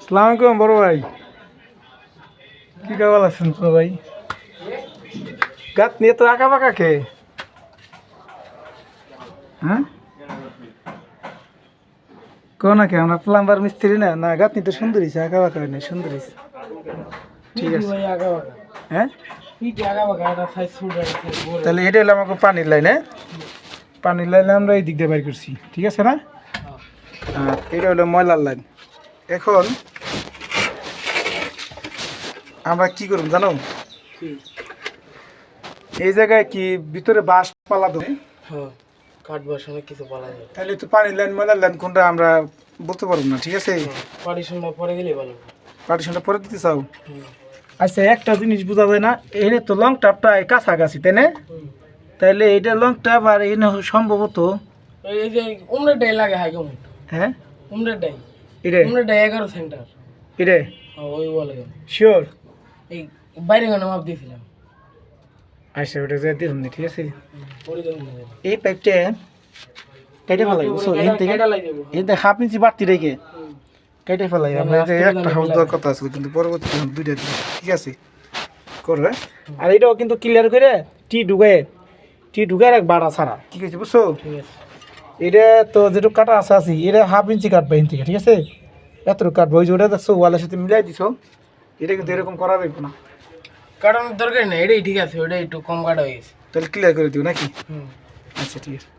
আসসালামু আলাইকুম বড় ভাই, কি খবর আছেন তো ভাই? গাত নিয়ে তো আঁকা বাঁকা কে? হ্যাঁ কো না কে আমরা প্লাম্বার মিস্ত্রি না না গাত নিতে সুন্দরী আঁকা বাঁকা হয় না সুন্দরী। ঠিক আছে হ্যাঁ, তাহলে এটা হলো আমাকে পানির লাইন। হ্যাঁ পানির লাইনে আমরা এই দিক দিয়ে বের করছি, ঠিক আছে না? আর এটা হলো ময়লার লাইন। এখন আমরা কি করব জানো? এই জায়গায় কি ভিতরে বাঁশ পালা দেবে? কাঠ বাস অনেক কিছু বলা যায়। তাহলে তো পানির লাইন ময়লার লাইন কোনটা আমরা বলতে পারবো না, ঠিক আছে? পার্টিশনটা পরে গেলে ভালো। পার্টিশনটা পরে দিতে চাও? আচ্ছা একটা জিনিস বোঝা যায় না, এনে তো লং টাপটা কাছাকাছি তাই না? তাইলে এটা লং টাপ আর এনে সম্ভবত এই যে উমরেটাই লাগে হাই কমেন্ট। হ্যাঁ উমরেটাই এটা 11 সেন্টার এটা ওই বলে শিওর। এই বাইরে গানে মাপ দিয়েছিলাম। আচ্ছা ওটা যাই দেখুন, ঠিক আছে? পরিদর্শন এই পাইপটা কেটে ফেলাই বুঝছো? এখান থেকে হাফ ইঞ্চি বাড়তি রেখে কেটে ফেলাই। আমরা একটা হাউস দেওয়ার কথা আছে কিন্তু পরবর্তী দুইটা দিন, ঠিক আছে করবে। আর এটাও কিন্তু ক্লিয়ার করে টি ঢুকায় এক বাড়া ছাড়া, ঠিক আছে বুঝছো? ঠিক আছে। এটা তো যেটুকু কাটা আছে আছে এটা হাফ ইঞ্চি কাটবে এখান থেকে, ঠিক আছে? এতটুকু কাটবে ওই যে ওটা দেখছো ওয়ালের সাথে মিলাই দিছো, এটা কিন্তু এরকম করা যাবে না। কাটানোর দরকার নেই, এটাই ঠিক আছে। ওটা একটু কম কাটা হয়ে গেছে। তাহলে ক্লিয়ার করে দিও নাকি? আচ্ছা ঠিক আছে।